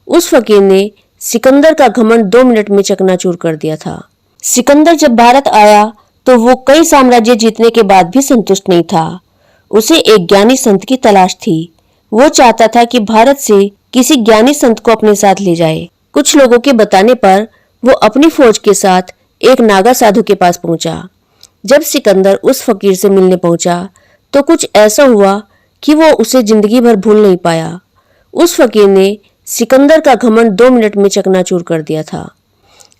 उस फकीर ने सिकंदर का घमंड 2 मिनट में चकनाचूर कर दिया था। सिकंदर जब भारत आया तो वो कई साम्राज्य जीतने के बाद भी संतुष्ट नहीं था। उसे एक ज्ञानी संत की तलाश थी। वो चाहता था कि भारत से किसी ज्ञानी संत को अपने साथ ले जाए। कुछ लोगों के बताने पर वो अपनी फौज के साथ एक नागा साधु के पास पहुंचा। जब सिकंदर उस फकीर से मिलने पहुंचा तो कुछ ऐसा हुआ कि वो उसे जिंदगी भर भूल नहीं पाया। उस फकीर ने सिकंदर का घमंड 2 मिनट में चकनाचूर कर दिया था।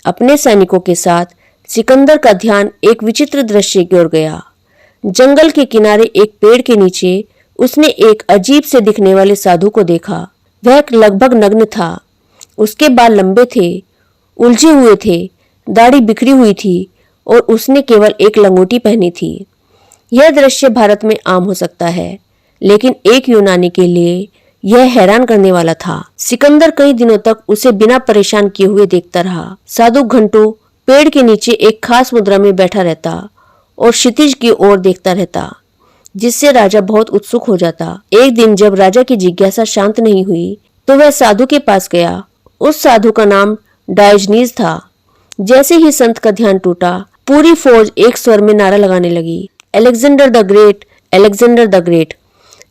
अपने सैनिकों के साथ सिकंदर का ध्यान एक विचित्र दृश्य की ओर गया। जंगल के किनारे एक पेड़ के नीचे उसने एक अजीब से दिखने वाले साधु को देखा। वह लगभग नग्न था। उसके बाल लंबे थे, उलझे हुए थे, दाढ़ी बिखरी हुई थी और उसने केवल एक लंगोटी पहनी थी। यह दृश्य भारत में आम हो सकता है, लेकिन एक यूनानी के लिए यह हैरान करने वाला था। सिकंदर कई दिनों तक उसे बिना परेशान किए हुए देखता रहा। साधु घंटों पेड़ के नीचे एक खास मुद्रा में बैठा रहता और क्षितिज की ओर देखता रहता, जिससे राजा बहुत उत्सुक हो जाता। एक दिन जब राजा की जिज्ञासा शांत नहीं हुई तो वह साधु के पास गया। उस साधु का नाम डायोजनीज था। जैसे ही संत का ध्यान टूटा, पूरी फौज एक स्वर में नारा लगाने लगी, Alexander the great, Alexander the great.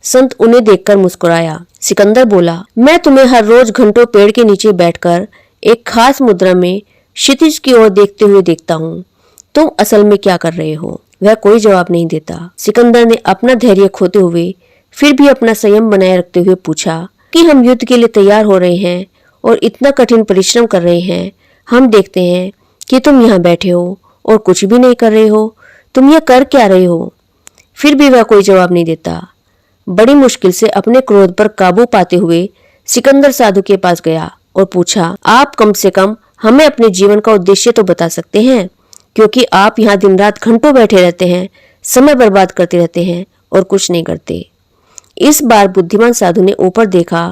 संत उन्हें देखकर मुस्कुराया। सिकंदर बोला, मैं तुम्हें हर रोज घंटों पेड़ के नीचे बैठकर एक खास मुद्रा में क्षितिज की ओर देखते हुए देखता हूँ। तुम असल में क्या कर रहे हो? वह कोई जवाब नहीं देता। सिकंदर ने अपना धैर्य खोते हुए फिर भी अपना संयम बनाए रखते हुए पूछा कि हम युद्ध के लिए तैयार हो रहे हैं और इतना कठिन परिश्रम कर रहे हैं। हम देखते हैं कि तुम यहाँ बैठे हो और कुछ भी नहीं कर रहे हो। तुम ये कर क्या रहे हो? फिर भी वह कोई जवाब नहीं देता। बड़ी मुश्किल से अपने क्रोध पर काबू पाते हुए सिकंदर साधु के पास गया और पूछा, आप कम से कम हमें अपने जीवन का उद्देश्य तो बता सकते हैं, क्योंकि आप यहाँ दिन रात घंटों बैठे रहते हैं, समय बर्बाद करते रहते हैं और कुछ नहीं करते। इस बार बुद्धिमान साधु ने ऊपर देखा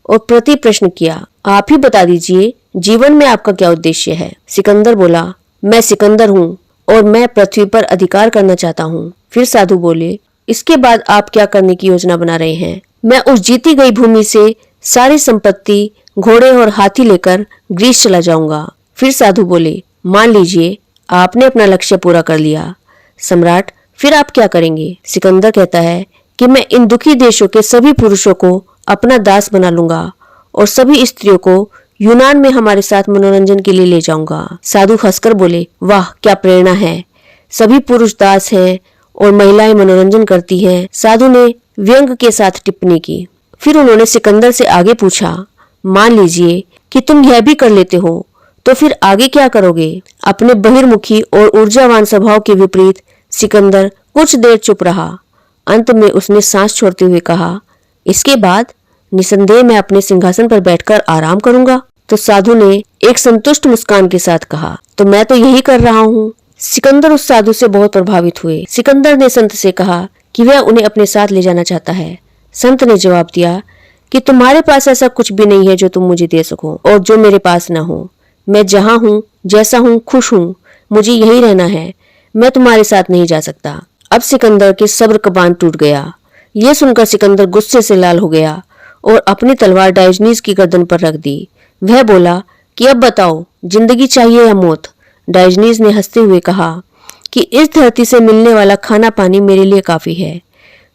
और प्रति प्रश्न किया, आप ही बता दीजिए, जीवन में आपका क्या उद्देश्य है? सिकंदर बोला, मैं सिकंदर हूँ और मैं पृथ्वी पर अधिकार करना चाहता हूँ। फिर साधु बोले, इसके बाद आप क्या करने की योजना बना रहे हैं? मैं उस जीती गई भूमि से सारी संपत्ति, घोड़े और हाथी लेकर ग्रीस चला जाऊंगा। फिर साधु बोले, मान लीजिए आपने अपना लक्ष्य पूरा कर लिया, सम्राट, फिर आप क्या करेंगे? सिकंदर कहता है कि मैं इन दुखी देशों के सभी पुरुषों को अपना दास बना लूंगा और सभी स्त्रियों को यूनान में हमारे साथ मनोरंजन के लिए ले जाऊंगा। साधु हंसकर बोले, वाह क्या प्रेरणा है। सभी पुरुष दास हैं और महिलाएं मनोरंजन करती हैं। साधु ने व्यंग के साथ टिप्पणी की। फिर उन्होंने सिकंदर से आगे पूछा, मान लीजिए कि तुम यह भी कर लेते हो, तो फिर आगे क्या करोगे? अपने बहिर्मुखी और ऊर्जावान स्वभाव के विपरीत सिकंदर कुछ देर चुप रहा। अंत में उसने सांस छोड़ते हुए कहा, इसके बाद निसंदेह मैं अपने सिंहासन पर बैठकर आराम करूंगा। तो साधु ने एक संतुष्ट मुस्कान के साथ कहा, तो मैं तो यही कर रहा हूँ। सिकंदर उस साधु से बहुत प्रभावित हुए। सिकंदर ने संत से कहा कि वह उन्हें अपने साथ ले जाना चाहता है। संत ने जवाब दिया कि तुम्हारे पास ऐसा कुछ भी नहीं है जो तुम मुझे दे सको और जो मेरे पास न हो। मैं जहाँ हूँ, जैसा हूँ, खुश हूँ, मुझे यही रहना है। मैं तुम्हारे साथ नहीं जा सकता। अब सिकंदर के सब्र का बांध टूट गया। ये सुनकर सिकंदर गुस्से से लाल हो गया और अपनी तलवार डायोजनीज की गर्दन पर रख दी। वह बोला कि अब बताओ, जिंदगी चाहिए या मौत? डायोजनीज ने हंसते हुए कहा कि इस धरती से मिलने वाला खाना पानी मेरे लिए काफी है,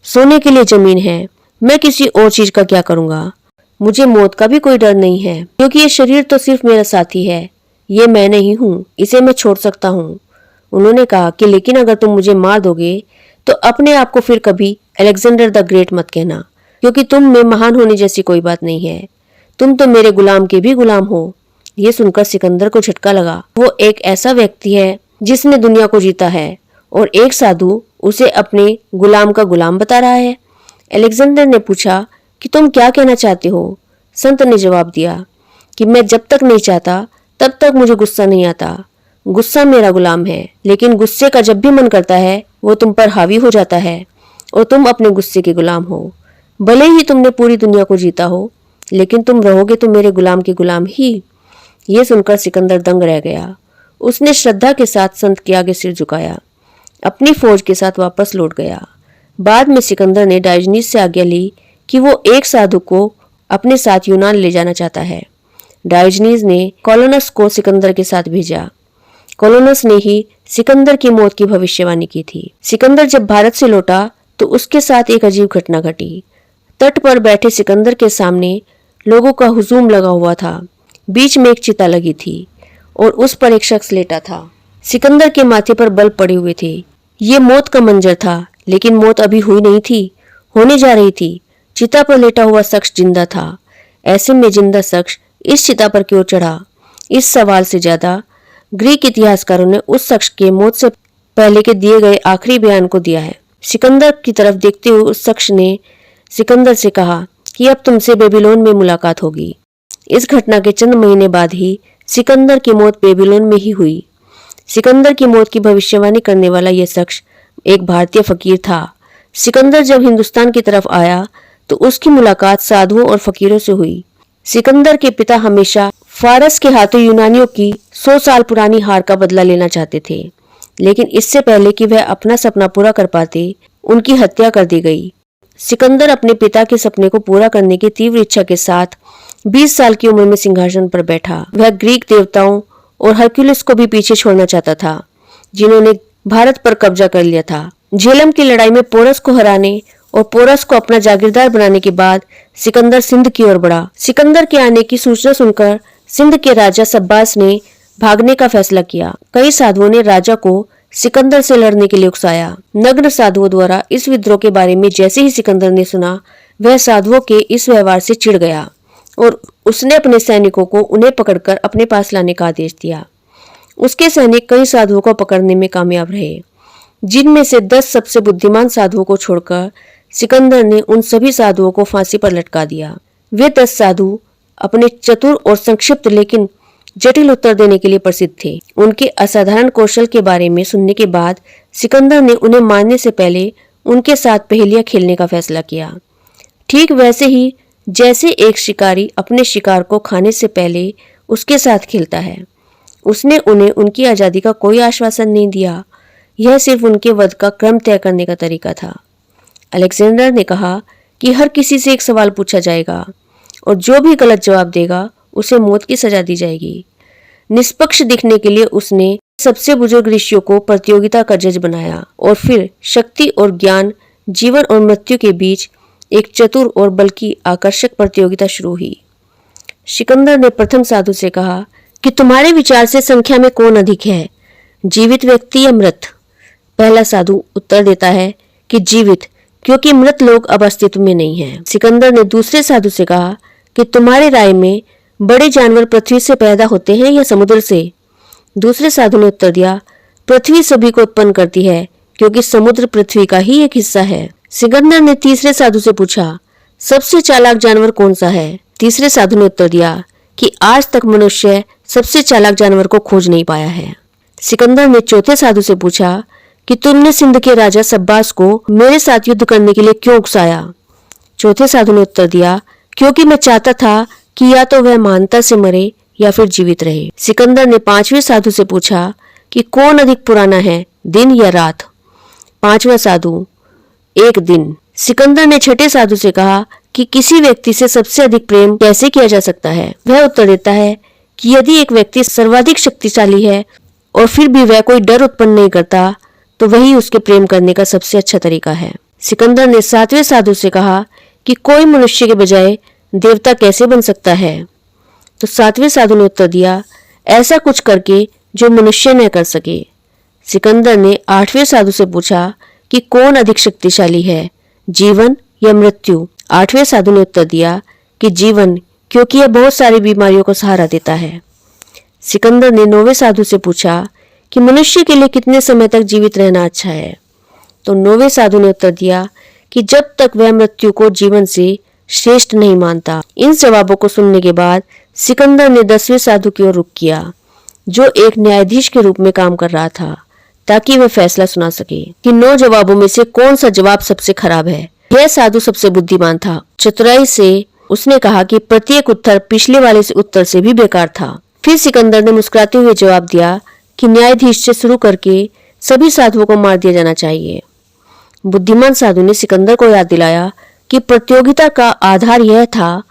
सोने के लिए जमीन है, मैं किसी और चीज का क्या करूंगा? मुझे मौत का भी कोई डर नहीं है, क्योंकि ये शरीर तो सिर्फ मेरा साथी है, ये मैं नहीं हूँ, इसे मैं छोड़ सकता हूँ। उन्होंने कहा कि लेकिन अगर तुम मुझे मार दोगे तो अपने आप को फिर कभी अलेक्जेंडर द ग्रेट मत कहना, क्योंकि तुम में महान होने जैसी कोई बात नहीं है। तुम तो मेरे गुलाम के भी गुलाम हो। ये सुनकर सिकंदर को झटका लगा। वो एक ऐसा व्यक्ति है जिसने दुनिया को जीता है और एक साधु उसे अपने गुलाम का गुलाम बता रहा है। अलेक्जेंडर ने पूछा कि तुम क्या कहना चाहते हो? संत ने जवाब दिया कि मैं जब तक नहीं चाहता तब तक मुझे गुस्सा नहीं आता। गुस्सा मेरा गुलाम है, लेकिन गुस्से का जब भी मन करता है वो तुम पर हावी हो जाता है और तुम अपने गुस्से के गुलाम हो। भले ही तुमने पूरी दुनिया को जीता हो, लेकिन तुम रहोगे तो मेरे गुलाम के गुलाम ही। ये सुनकर सिकंदर दंग रह गया। उसने श्रद्धा के साथ संत के आगे सिर झुकाया, अपनी फौज के साथ वापस लौट गया। बाद में सिकंदर ने डायोजनीज से आज्ञा ली कि वो एक साधु को अपने साथ यूनान ले जाना चाहता है। डायोजनीज ने कोलोनस को सिकंदर के साथ भेजा। कोलोनस ने ही सिकंदर की मौत की भविष्यवाणी की थी। सिकंदर जब भारत से लौटा तो उसके साथ एक अजीब घटना घटी। तट पर बैठे सिकंदर के सामने लोगों का हुजूम लगा हुआ था। बीच में एक चिता लगी थी और उस पर एक शख्स लेटा था। सिकंदर के माथे पर बल्ब पड़े हुए थे। ये मौत का मंजर था, लेकिन मौत अभी हुई नहीं थी, होने जा रही थी। चिता पर लेटा हुआ शख्स जिंदा था। ऐसे में जिंदा शख्स इस चिता पर क्यों चढ़ा? इस सवाल से ज्यादा ग्रीक इतिहासकारों ने उस शख्स के मौत से पहले के दिए गए आखिरी बयान को दिया है। सिकंदर की तरफ देखते हुए उस शख्स ने सिकंदर से कहा कि अब तुमसे बेबीलोन में मुलाकात होगी। इस घटना के चंद महीने बाद ही सिकंदर की मौत बेबीलोन में ही हुई। सिकंदर की मौत की भविष्यवाणी करने वाला यह शख्स एक भारतीय फकीर था। सिकंदर जब हिंदुस्तान की तरफ आया तो उसकी मुलाकात साधुओं और फकीरों से हुई। सिकंदर के पिता हमेशा फारस के हाथों यूनानियों की 100 साल पुरानी हार का बदला लेना चाहते थे, लेकिन इससे पहले कि वह अपना सपना पूरा कर पाते, उनकी हत्या कर दी गई। सिकंदर अपने पिता के सपने को पूरा करने की तीव्र इच्छा के साथ 20 साल की उम्र में सिंहासन पर बैठा। वह ग्रीक देवताओं और हरक्यूलिस को भी पीछे छोड़ना चाहता था, जिन्होंने भारत पर कब्जा कर लिया था। झेलम की लड़ाई में पोरस को हराने और पोरस को अपना जागीरदार बनाने के बाद सिकंदर सिंध की ओर बढ़ा। सिकंदर के आने की सूचना सुनकर सिंध के राजा सब्बास ने भागने का फैसला किया। कई साधुओं ने राजा को सिकंदर से लड़ने के लिए उकसाया। नग्न साधुओं द्वारा इस विद्रोह के बारे में जैसे ही सिकंदर ने सुना, वह साधुओं के इस व्यवहार से चिढ़ गया और उसने अपने सैनिकों को उन्हें पकड़कर अपने पास लाने का आदेश दिया। उसके सैनिक कई साधुओं को पकड़ने में कामयाब रहे, जिनमें से 10 सबसे बुद्धिमान साधुओं को छोड़कर सिकंदर ने उन सभी साधुओं को फांसी पर लटका दिया। वे 10 साधु अपने चतुर और संक्षिप्त लेकिन जटिल उत्तर देने के लिए प्रसिद्ध थे। उनके असाधारण कौशल के बारे में सुनने के बाद सिकंदर ने उन्हें मारने से पहले उनके साथ पहेलियां खेलने का फैसला किया। ठीक वैसे ही जैसे एक शिकारी अपने शिकार को खाने से पहले उसके साथ खेलता है। उसने उन्हें उनकी आजादी का कोई आश्वासन नहीं दिया। यह सिर्फ उनके वध का क्रम तय करने का तरीका था। अलेक्जेंडर ने कहा कि हर किसी से एक सवाल पूछा जाएगा और जो भी गलत जवाब देगा उसे मौत की सजा दी जाएगी। निष्पक्ष दिखने के लिए उसने सबसे बुजुर्ग ऋषियों को प्रतियोगिता का जज बनाया और फिर शक्ति और ज्ञान, जीवन और मृत्यु के बीच एक चतुर और बल्कि आकर्षक प्रतियोगिता शुरू हुई। सिकंदर ने प्रथम साधु से कहा कि तुम्हारे विचार से संख्या में कौन अधिक है, जीवित व्यक्ति या मृत? पहला साधु उत्तर देता है कि जीवित, क्योंकि मृत लोग अब अस्तित्व में नहीं हैं। सिकंदर ने दूसरे साधु से कहा कि तुम्हारे राय में बड़े जानवर पृथ्वी से पैदा होते हैं या समुद्र से? दूसरे साधु ने उत्तर दिया, पृथ्वी सभी को उत्पन्न करती है, क्योंकि समुद्र पृथ्वी का ही एक हिस्सा है। सिकंदर ने तीसरे साधु से पूछा, सबसे चालाक जानवर कौन सा है? तीसरे साधु ने उत्तर दिया कि आज तक मनुष्य सबसे चालाक जानवर को खोज नहीं पाया है। सिकंदर ने चौथे साधु से पूछा कि तुमने सिंध के राजा सब्बास को मेरे साथ युद्ध करने के लिए क्यों उकसाया? चौथे साधु ने उत्तर दिया, क्योंकि मैं चाहता था कि या तो वह महानता से मरे या फिर जीवित रहे। सिकंदर ने पांचवें साधु से पूछा कि कौन अधिक पुराना है, दिन या रात? पांचवा साधु, एक दिन। सिकंदर ने छठे साधु से कहा कि किसी व्यक्ति से सबसे अधिक प्रेम कैसे किया जा सकता है? वह उत्तर देता है कि यदि एक व्यक्ति सर्वाधिक शक्तिशाली है और फिर भी वह कोई डर उत्पन्न नहीं करता, तो वही उसके प्रेम करने का सबसे अच्छा तरीका है। सिकंदर ने सातवें साधु से कहा कि कोई मनुष्य के बजाय देवता कैसे बन सकता है? तो सातवें साधु ने उत्तर दिया, ऐसा कुछ करके जो मनुष्य न कर सके। सिकंदर ने आठवें साधु से पूछा कि कौन अधिक शक्तिशाली है, जीवन या मृत्यु? आठवें साधु ने उत्तर दिया कि जीवन, क्योंकि यह बहुत सारी बीमारियों को सहारा देता है। सिकंदर ने नौवें साधु से पूछा कि मनुष्य के लिए कितने समय तक जीवित रहना अच्छा है? तो नौवें साधु ने उत्तर दिया कि जब तक वह मृत्यु को जीवन से श्रेष्ठ नहीं मानता। इन जवाबों को सुनने के बाद सिकंदर ने 10वें साधु की ओर रुख किया, जो एक न्यायाधीश के रूप में काम कर रहा था, ताकि वह फैसला सुना सके कि 9 जवाबों में से कौन सा जवाब सबसे खराब है। यह साधु सबसे बुद्धिमान था। चतुराई से उसने कहा कि प्रत्येक उत्तर पिछले वाले से उत्तर से भी बेकार था। फिर सिकंदर ने मुस्कुराते हुए जवाब दिया कि न्यायाधीश से शुरू करके सभी साधुओं को मार दिया जाना चाहिए। बुद्धिमान साधु ने सिकंदर को याद दिलाया कि प्रतियोगिता का आधार यह था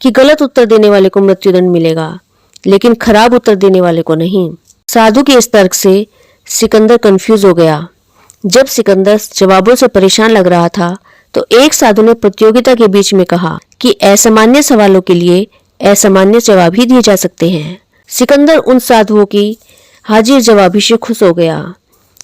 कि गलत उत्तर देने वाले को मृत्युदंड मिलेगा, लेकिन खराब उत्तर देने वाले को नहीं। साधु के इस तर्क से सिकंदर कंफ्यूज हो गया। जब सिकंदर जवाबों से परेशान लग रहा था तो एक साधु ने प्रतियोगिता के बीच में कहा कि असामान्य सवालों के लिए असामान्य जवाब ही दिए जा सकते हैं। सिकंदर उन साधुओं की हाजिर जवाबी से खुश हो गया।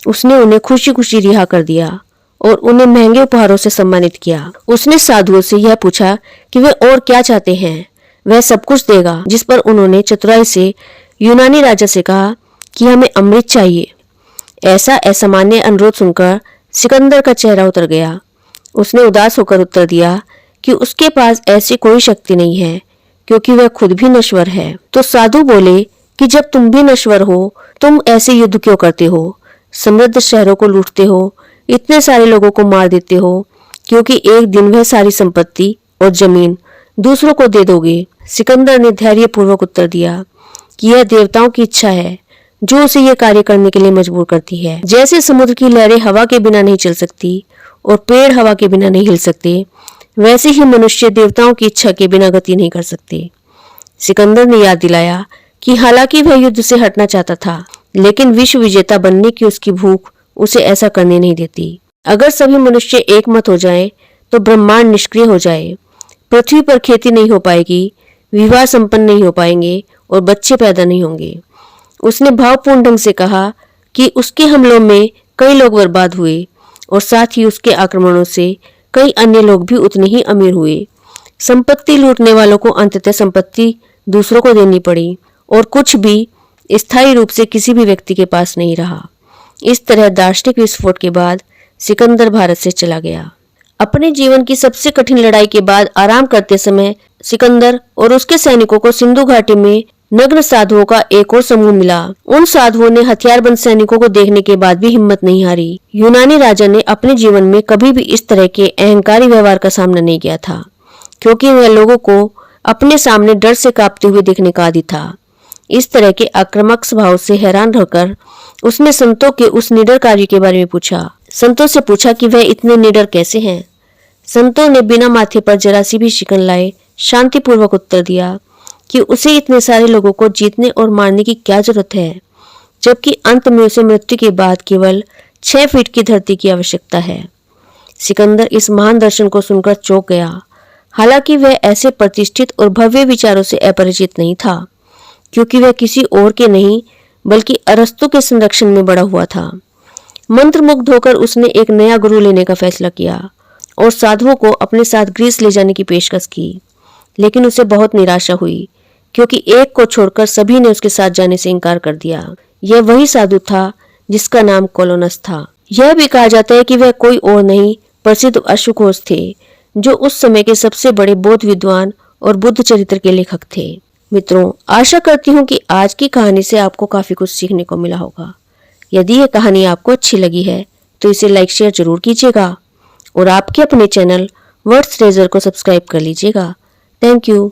उसने उन्हें खुशी खुशी रिहा कर दिया और उन्हें महंगे उपहारों से सम्मानित किया। उसने साधुओं से यह पूछा कि वे और क्या चाहते हैं। वह सब कुछ देगा, जिस पर उन्होंने चतुराई से यूनानी राजा से कहा कि हमें अमृत चाहिए। ऐसा असामान्य अनुरोध सुनकर सिकंदर का चेहरा उतर गया। उसने उदास होकर उत्तर दिया कि उसके पास ऐसी कोई शक्ति नहीं है, क्योंकि वह खुद भी नश्वर है। तो साधु बोले कि जब तुम भी नश्वर हो, तुम ऐसे युद्ध क्यों करते हो? समृद्ध शहरों को लूटते हो, इतने सारे लोगों को मार देते हो, क्योंकि एक दिन वह सारी संपत्ति और जमीन दूसरों को दे दोगे। सिकंदर ने धैर्यपूर्वक उत्तर दिया कि यह देवताओं की इच्छा है जो उसे यह कार्य करने के लिए मजबूर करती है। जैसे समुद्र की लहरें हवा के बिना नहीं चल सकती और पेड़ हवा के बिना नहीं हिल सकते, वैसे ही मनुष्य देवताओं की इच्छा के बिना गति नहीं कर सकते। सिकंदर ने याद दिलाया कि हालांकि वह युद्ध से हटना चाहता था, लेकिन विश्व विजेता बनने की उसकी भूख उसे ऐसा करने नहीं देती। अगर सभी मनुष्य एक मत हो जाएं, तो ब्रह्मांड निष्क्रिय हो जाए। पृथ्वी पर खेती नहीं हो पाएगी, विवाह संपन्न नहीं हो पाएंगे और बच्चे पैदा नहीं होंगे। उसने भावपूर्ण ढंग से कहा कि उसके हमलों में कई लोग बर्बाद हुए और साथ ही उसके आक्रमणों से कई अन्य लोग भी उतने ही अमीर हुए। संपत्ति लूटने वालों को अंततः संपत्ति दूसरों को देनी पड़ी और कुछ भी स्थायी रूप से किसी भी व्यक्ति के पास नहीं रहा। इस तरह दार्शनिक विस्फोट के बाद सिकंदर भारत से चला गया। अपने जीवन की सबसे कठिन लड़ाई के बाद आराम करते समय सिकंदर और उसके सैनिकों को सिंधु घाटी में नग्न साधुओं का एक और समूह मिला। उन साधुओं ने हथियारबंद सैनिकों को देखने के बाद भी हिम्मत नहीं हारी। यूनानी राजा ने अपने जीवन में कभी भी इस तरह के अहंकारी व्यवहार का सामना नहीं किया था, क्योंकि वह लोगों को अपने सामने डर से कांपते हुए देखने का आदी था। इस तरह के आक्रामक स्वभाव से हैरान रहकर उसने संतों के उस निडर कार्य के बारे में पूछा। संतों से पूछा कि वह इतने निडर कैसे हैं। संतों ने बिना माथे पर जरा सी भी शिकन लाए शांतिपूर्वक उत्तर दिया कि उसे इतने सारे लोगों को जीतने और मारने की क्या जरूरत है, जबकि अंत में उसे मृत्यु के बाद केवल 6 फीट की धरती की आवश्यकता है। सिकंदर इस महान दर्शन को सुनकर चौंक गया। हालांकि वह ऐसे प्रतिष्ठित और भव्य विचारों से अपरिचित नहीं था, क्योंकि वह किसी और के नहीं बल्कि अरस्तु के संरक्षण में बड़ा हुआ था। मंत्रमुग्ध होकर उसने एक नया गुरु लेने का फैसला किया और साधुओं को अपने साथ ग्रीस ले जाने की पेशकश की, लेकिन उसे बहुत निराशा हुई, क्योंकि एक को छोड़कर सभी ने उसके साथ जाने से इनकार कर दिया। यह वही साधु था जिसका नाम कोलोनस था। यह भी कहा जाता है कि वह कोई और नहीं प्रसिद्ध अशुघोष थे, जो उस समय के सबसे बड़े बौद्ध विद्वान और बुद्ध चरित्र के लेखक थे। मित्रों, आशा करती हूँ कि आज की कहानी से आपको काफी कुछ सीखने को मिला होगा। यदि यह कहानी आपको अच्छी लगी है तो इसे लाइक शेयर जरूर कीजिएगा और आपके अपने चैनल वर्ड्स ट्रेजर को सब्सक्राइब कर लीजिएगा। Thank you.